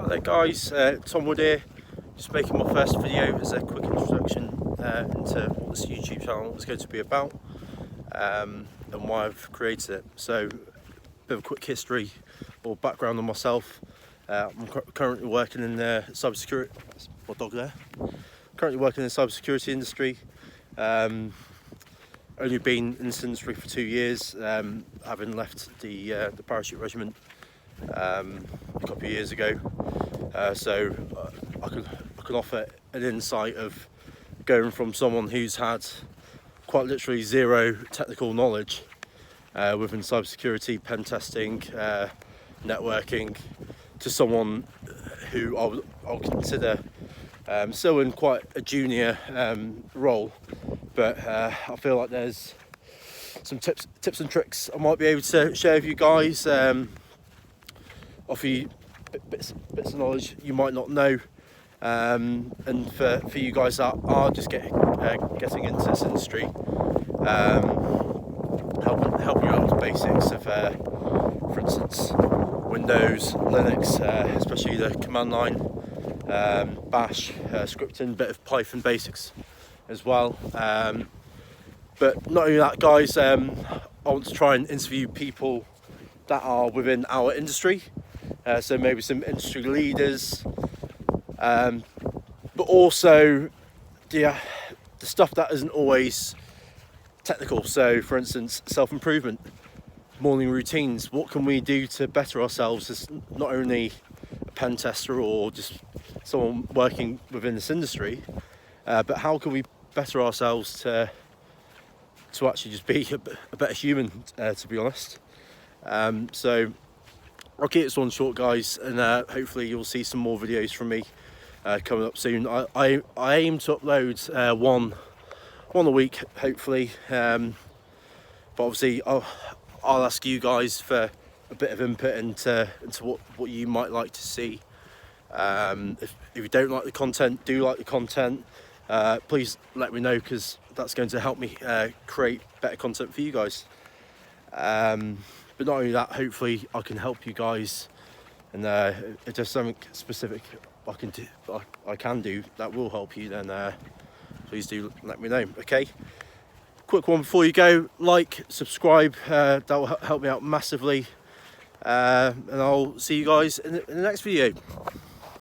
Hello guys, Tom Wood here, just making my first video as a quick introduction into what this YouTube channel is going to be about and why I've created it. So, a bit of a quick history or background on myself. I'm currently working in the cybersecurity, my dog there, currently working in the cybersecurity industry. Only been in this industry for 2 years, having left the parachute regiment a couple of years ago. So I can offer an insight of going from someone who's had quite literally zero technical knowledge within cybersecurity, pen testing, networking, to someone who I'll consider still in quite a junior role, but I feel like there's some tips and tricks I might be able to share with you guys, offer you bits of knowledge you might not know, and for you guys that are just getting into this industry, helping you out with the basics of, for instance, Windows, Linux, especially the command line, Bash, scripting, bit of Python basics as well. But not only that, guys, I want to try and interview people that are within our industry, so maybe some industry leaders, but also the stuff that isn't always technical. So, for instance, self-improvement, morning routines. What can we do to better ourselves as not only a pen tester or just someone working within this industry, but how can we better ourselves to actually just be a better human, to be honest. So I'll keep this one short, guys, and hopefully you'll see some more videos from me coming up soon. I aim to upload one a week, hopefully, but obviously I'll ask you guys for a bit of input into what you might like to see. If you don't like the content, do like the content, please let me know, because that's going to help me create better content for you guys. But not only that, hopefully I can help you guys, and if there's something specific I can do that will help you, then please do let me know. Okay, quick one before you go: like, subscribe, that will help me out massively, and I'll see you guys in the next video.